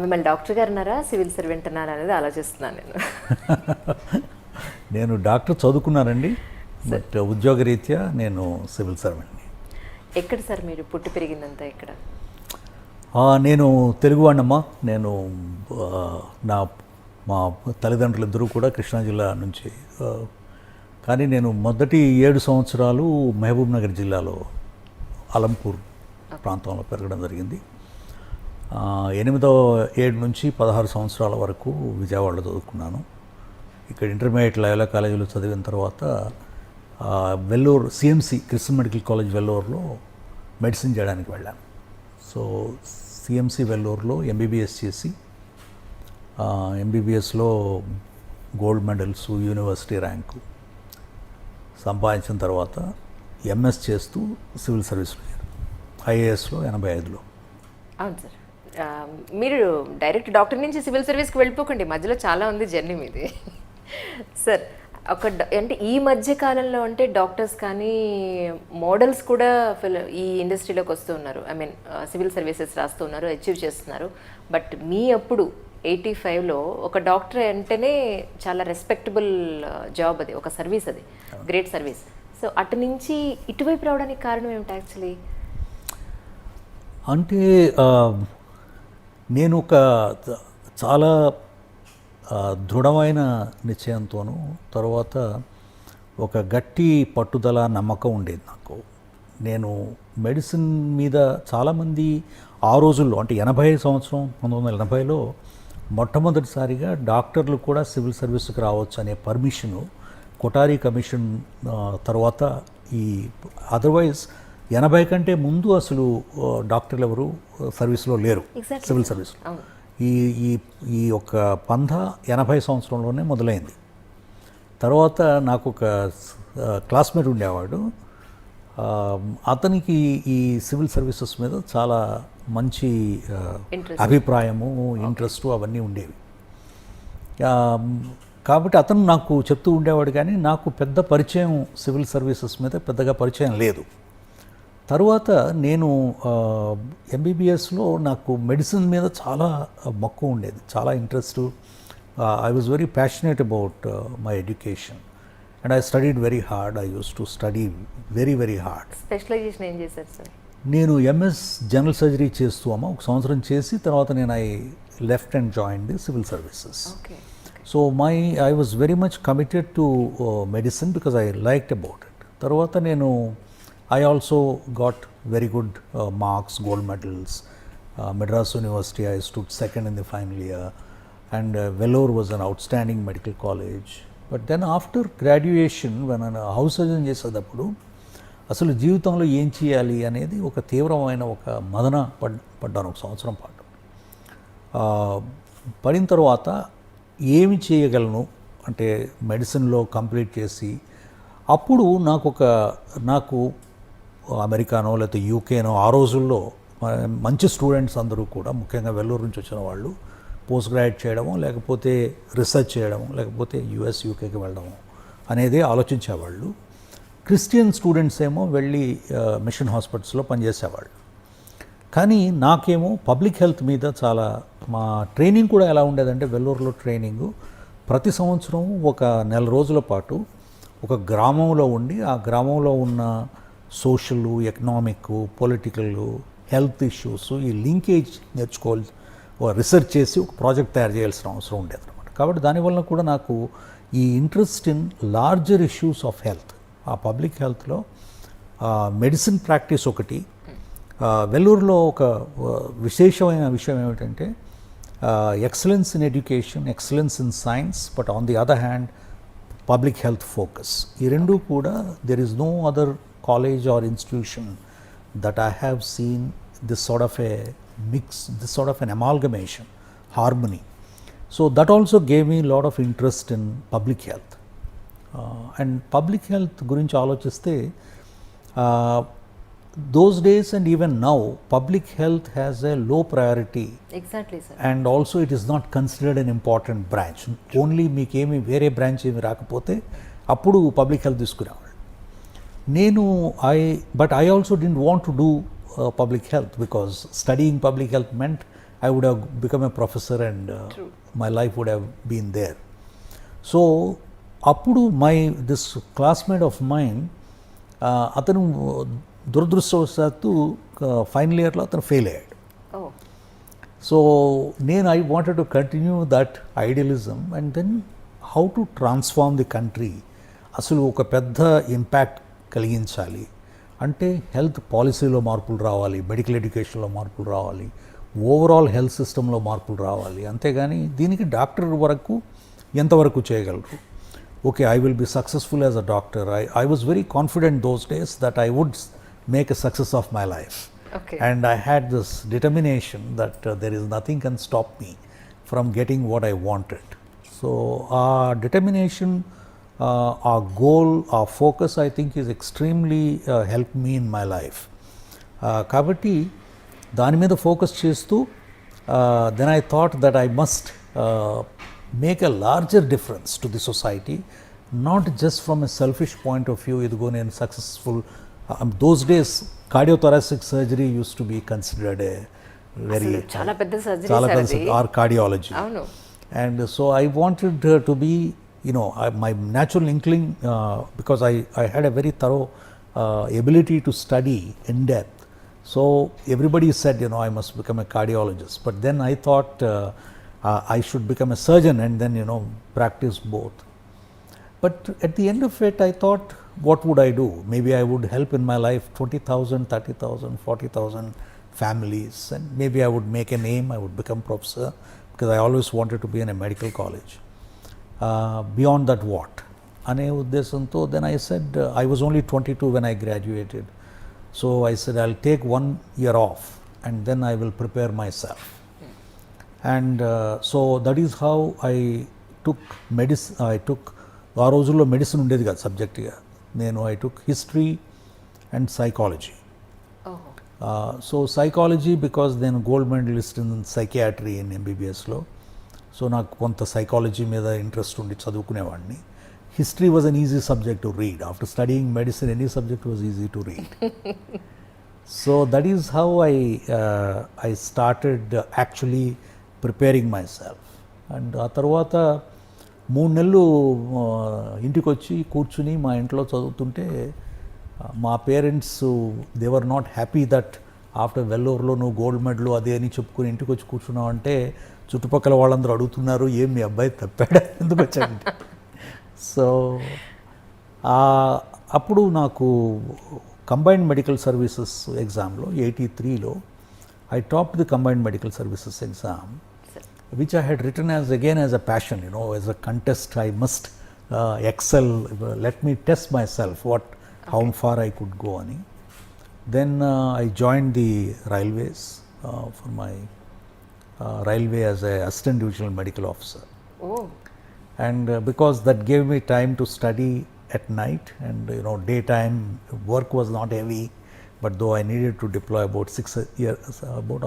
మిమ్మల్ని డాక్టర్ గారు అన్నారా, సివిల్ సర్వెంట్ అన్నారా అనేది ఆలోచిస్తున్నాను నేను. నేను డాక్టర్ చదువుకున్నానండి, బట్ ఉద్యోగరీత్యా నేను సివిల్ సర్వెంట్ని. ఎక్కడ సార్ మీరు పుట్టి పెరిగిందంతా ఎక్కడ? నేను తెలుగువాడినమ్మా. నేను మా తల్లిదండ్రులు ఇద్దరూ కూడా కృష్ణా జిల్లా నుంచి, కానీ నేను మొదటి 7 సంవత్సరాలు మహబూబ్ నగర్ జిల్లాలో అలంపూర్ ప్రాంతంలో పెరగడం జరిగింది. 8వ ఏడు నుంచి 16 సంవత్సరాల వరకు విజయవాడలో చదువుకున్నాను. ఇక్కడ ఇంటర్మీడియట్ లయోలా కాలేజీలో చదివిన తర్వాత Vellore CMC Christian medical college వెల్లూరులో మెడిసిన్ చేయడానికి వెళ్ళాను. సో సిఎంసి వెల్లూరులో ఎంబీబీఎస్ చేసి ఎంబీబీఎస్లో గోల్డ్ మెడల్స్, యూనివర్సిటీ ర్యాంకు సంపాదించిన తర్వాత ఎంఎస్ చేస్తూ సివిల్ సర్వీస్లో ఐఏఎస్లో 85లో. అవును సార్. మీరు డైరెక్ట్ డాక్టర్ నుంచి సివిల్ సర్వీస్కి వెళ్ళిపోకండి, మధ్యలో చాలా ఉంది జర్నీ మీది. సార్ అంటే ఈ మధ్య కాలంలో అంటే డాక్టర్స్ కానీ మోడల్స్ కూడా ఈ ఇండస్ట్రీలోకి వస్తూ ఉన్నారు. ఐ మీన్ సివిల్ సర్వీసెస్ రాస్తూ ఉన్నారు, అచీవ్ చేస్తున్నారు. బట్ మీ అప్పుడు 85లో ఒక డాక్టర్ అంటేనే చాలా రెస్పెక్టబుల్ జాబ్, అది ఒక సర్వీస్, అది గ్రేట్ సర్వీస్. సో అటు నుంచి ఇటువైపు రావడానికి కారణం ఏమిటి యాక్చువల్లీ? అంటే నేను ఒక చాలా దృఢమైన నిశ్చయంతోనూ, తర్వాత ఒక గట్టి పట్టుదల, నమ్మకం ఉండేది నాకు. నేను మెడిసిన్ మీద చాలామంది ఆ రోజుల్లో, అంటే 1980లో మొట్టమొదటిసారిగా డాక్టర్లు కూడా సివిల్ సర్వీస్కి రావచ్చు అనే పర్మిషను కొఠారి కమిషన్ తర్వాత, ఈ అదర్వైజ్ 80 కంటే ముందు అసలు డాక్టర్లు ఎవరు సర్వీస్లో లేరు, సివిల్ సర్వీస్లో. ఈ యొక్క పంధ 80 సంవత్సరంలోనే మొదలైంది. తర్వాత నాకు ఒక క్లాస్మేట్ ఉండేవాడు, అతనికి ఈ సివిల్ సర్వీసెస్ మీద చాలా మంచి అభిప్రాయము, ఇంట్రెస్ట్ అవన్నీ ఉండేవి. కాబట్టి అతను నాకు చెప్తూ ఉండేవాడు, కానీ నాకు పెద్ద పరిచయం సివిల్ సర్వీసెస్ మీద పెద్దగా పరిచయం లేదు. తరువాత నేను ఎంబీబీఎస్లో నాకు మెడిసిన్ మీద చాలా మక్కువ ఉండేది, చాలా interest. I was very passionate about my education and I studied very hard. I use to study very very hard. Specialisation ఏం చేశారు సార్? నేను ఎంఎస్ జనరల్ సర్జరీ చేస్తూ ఒక సంవత్సరం చేసి తర్వాత నేను I left and join the civil services. So I was very much committed to medicine because I liked about it. తర్వాత నేను I also got very good marks, gold medals. Madras University, I stood second in the final year, and Vellore was an outstanding medical college. But then after graduation, when I house surgeon చేసేటప్పుడు అసలు జీవితంలో ఏం చేయాలి అనేది ఒక తీవ్రమైన ఒక మదన పడ్డాను ఒక సంవత్సరం పాటు. పడిన తర్వాత ఏమి చేయగలను అంటే మెడిసిన్లో కంప్లీట్ చేసి, అప్పుడు నాకు అమెరికానో లేకపోతే యూకేనో ఆ రోజుల్లో మంచి స్టూడెంట్స్ అందరూ కూడా, ముఖ్యంగా వెల్లూరు నుంచి వచ్చిన వాళ్ళు పోస్ట్ గ్రాడ్యుయేట్ చేయడము, లేకపోతే రీసెర్చ్ చేయడము, లేకపోతే యూఎస్ యూకేకి వెళ్ళడము అనేది ఆలోచించేవాళ్ళు. క్రిస్టియన్ స్టూడెంట్స్ ఏమో వెళ్ళి మిషన్ హాస్పిటల్స్లో పనిచేసేవాళ్ళు. కానీ నాకేమో పబ్లిక్ హెల్త్ మీద చాలా, మా ట్రైనింగ్ కూడా ఎలా ఉండేదంటే వెల్లూరులో ట్రైనింగు ప్రతి సంవత్సరం ఒక 1 నెల రోజుల పాటు ఒక గ్రామంలో ఉండి, ఆ గ్రామంలో ఉన్న social, economic, political, health issues, ఈ లింకేజ్ నేర్చుకోవాలి, రీసెర్చ్ చేసి ఒక ప్రాజెక్ట్ తయారు చేయాల్సిన అవసరం ఉండేది అనమాట. కాబట్టి దానివల్ల కూడా నాకు ఈ interest in larger issues of health, ఆ పబ్లిక్ హెల్త్లో మెడిసిన్ ప్రాక్టీస్ ఒకటి. వెల్లూరులో ఒక విశేషమైన విషయం ఏమిటంటే excellence in education, excellence in science, but on the other hand public health focus. ఈ రెండు కూడా there is no other college or institution that I have seen this sort of a mix, this sort of an amalgamation, harmony. So that also gave me a lot of interest in public health. And public health gurinchi alochiste, those days and even now public health has a low priority. Exactly sir. And also it is not considered an important branch. Only meekemi vere branch emi rakapothe appudu public health తీసుకురావాలి. But I also didn't want to do public health, because studying public health meant I would have become a professor and True. my life would have been there. So అప్పుడు this classmate of mind అతను దురదృష్టవశాత్తు final ఇయర్లో అతను fail అయ్యాడు. Oh so నేను I wanted to continue that idealism and then how to transform the country. అసలు ఒక పెద్ద ఇంపాక్ట్ కలిగించాలి అంటే హెల్త్ పాలసీలో మార్పులు రావాలి, మెడికల్ ఎడ్యుకేషన్లో మార్పులు రావాలి, ఓవరాల్ హెల్త్ సిస్టంలో మార్పులు రావాలి. అంతేగాని దీనికి డాక్టర్ వరకు ఎంతవరకు చేయగలరు. Okay, I will be successful as a doctor. I was very confident those days that I would make a success of my life. Okay And I had this determination that there is nothing can stop me from getting what I wanted. So our determination, our goal, our focus, I think is extremely helped me in my life. Kabatti దాని మీద focus చేస్తూ then I thought that I must make a larger difference to the society, not just from a selfish point of view. ఇదిగో నేను successful. Those days cardiothoracic surgery used to be considered a very చాలా పెద్ద surgery చాలా sir పెద్ద అది. or cardiology. అవును. And so I wanted to be, you know, my natural inkling, because I had a very thorough ability to study in depth. So everybody said, you know, I must become a cardiologist. But then I thought I should become a surgeon and then, you know, practice both. But at the end of it, I thought, what would I do? Maybe I would help in my life 20,000, 30,000, 40,000 families, and maybe I would make a name, I would become professor, because I always wanted to be in a medical college. Beyond that, what? Ane uddeshamto, then I said, I was only 22 when I graduated. So I said, I'll take 1 year off and then I will prepare myself. And so that is how I took medicine. I took ఆ రోజుల్లో medicine ఉండేది కాదు సబ్జెక్ట్గా. నేను I took history and psychology. ఓహో so psychology because నేను gold medalist in psychiatry in ఎంబీబీఎస్లో. So నాకు కొంత సైకాలజీ మీద ఇంట్రెస్ట్ ఉండి చదువుకునేవాడిని. History was an easy subject to read. After studying medicine any subject was easy to read. So that is how I started actually preparing myself. And ఆ తర్వాత 3 నెలలు ఇంటికి వచ్చి కూర్చుని మా ఇంట్లో చదువుతుంటే మా parents they were not happy that after వెల్లూరులో నువ్వు గోల్డ్ మెడల్ అదే అని చెప్పుకుని ఇంటికి వచ్చి కూర్చున్నావు అంటే చుట్టుపక్కల వాళ్ళందరూ అడుగుతున్నారు, ఏం మీ అబ్బాయి తప్పాడా, ఎందుకు వచ్చాడంటే. సో అప్పుడు నాకు కంబైన్డ్ మెడికల్ సర్వీసెస్ ఎగ్జామ్లో 83లో I topped the combined medical services exam, which I had written as a passion, you know, as a contest. I must excel, let me test myself how far I could go on. Then I joined the railways for my railway as a assistant divisional medical officer. Oh And because that gave me time to study at night, and you know, daytime work was not heavy, but though I needed to deploy about 6 years, about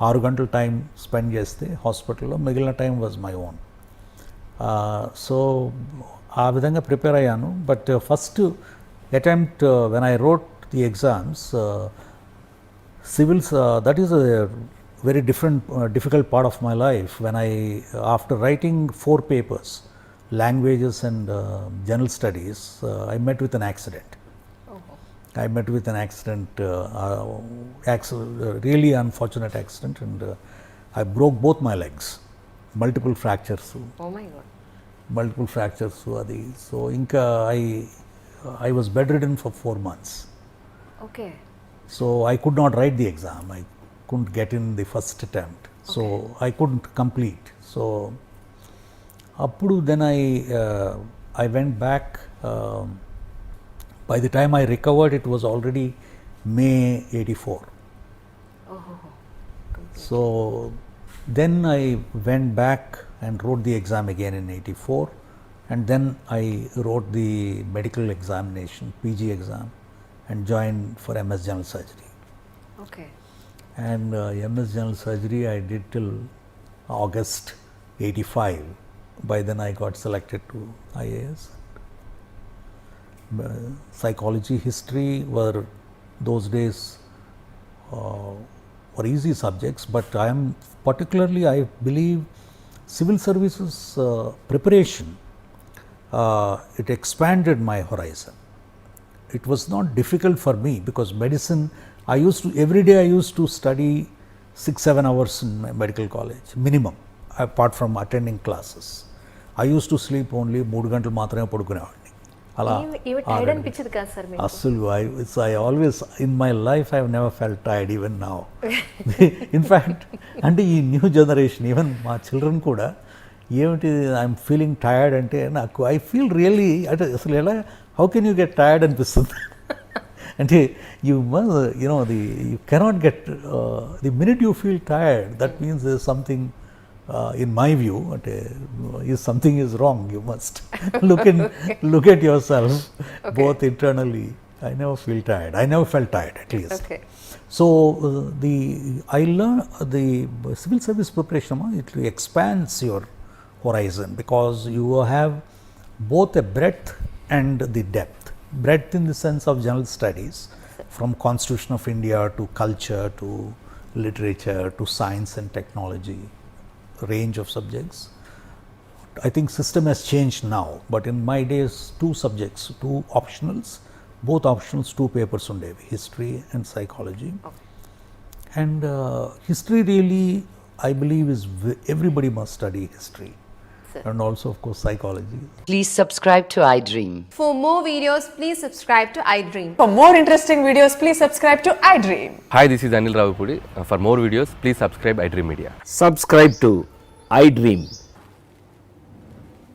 6 గంటల time spend చేస్తే హాస్పిటల్లో, మిగిలిన time was my own. So ఆ విధంగా prepare అయ్యాను. But first attempt when I wrote the exams, civils, that is a very difficult part of my life. When after writing 4 papers, languages and general studies, I met with an accident. I met with an accident, really unfortunate accident, and I broke both my legs, multiple fractures. Oh my God Multiple fractures. అది so ఇంకా I was bedridden for 4 months. Okay So I could not write the exam. I couldn't get in the first attempt. So I couldn't complete. So appudu then I went back. By the time I recovered, it was already May 84. ఓహో So then I went back and wrote the exam again in 84, and then I wrote the medical examination, PG exam, and joined for MS General Surgery. Okay And MS General Surgery I did till August 85. By then I got selected to IAS. Psychology, history were those days were easy subjects, but I believe civil services preparation, it expanded my horizon. It was not difficult for me because medicine, every day I used to study 6-7 hours in my medical college minimum, apart from attending classes. I used to sleep only 3 గంటలు మాత్రమే పడుకునేవాడిని. అలా ఇవి tired అనిపించదు కదా sir మీకు? అస్సలు I always in my life I have never felt tired even now. In fact, అంటే ఈ న్యూ జనరేషన్ ఈవెన్ మా చిల్డ్రన్ కూడా ఏమిటి ఐఎమ్ ఫీలింగ్ టైర్డ్ అంటే నాకు ఐ ఫీల్ రియల్లీ అంటే అసలు ఎలా how can you get tired అనిపిస్తుంది. అంటే you you cannot get the minute you feel tired that means something in my view, if something is wrong, you must look at yourself. Both internally. I never feel tired. I never felt tired, at least. Okay. So I learned the civil service preparation. It expands your horizon because you have both a breadth and the depth. Breadth in the sense of general studies, from Constitution of India to culture to literature to science and technology. Range of subjects. I think system has changed now, but in my days 2 subjects, 2 optionals, both optionals 2 papers undevi, history and psychology. Okay. And history really I believe is everybody must study history. Sir. And also of course psychology. Please subscribe to iDream. For more videos, please subscribe to iDream. For more interesting videos, please subscribe to iDream. Hi, this is Anil Ravipudi. For more videos, please subscribe iDream Media. Subscribe to iDream.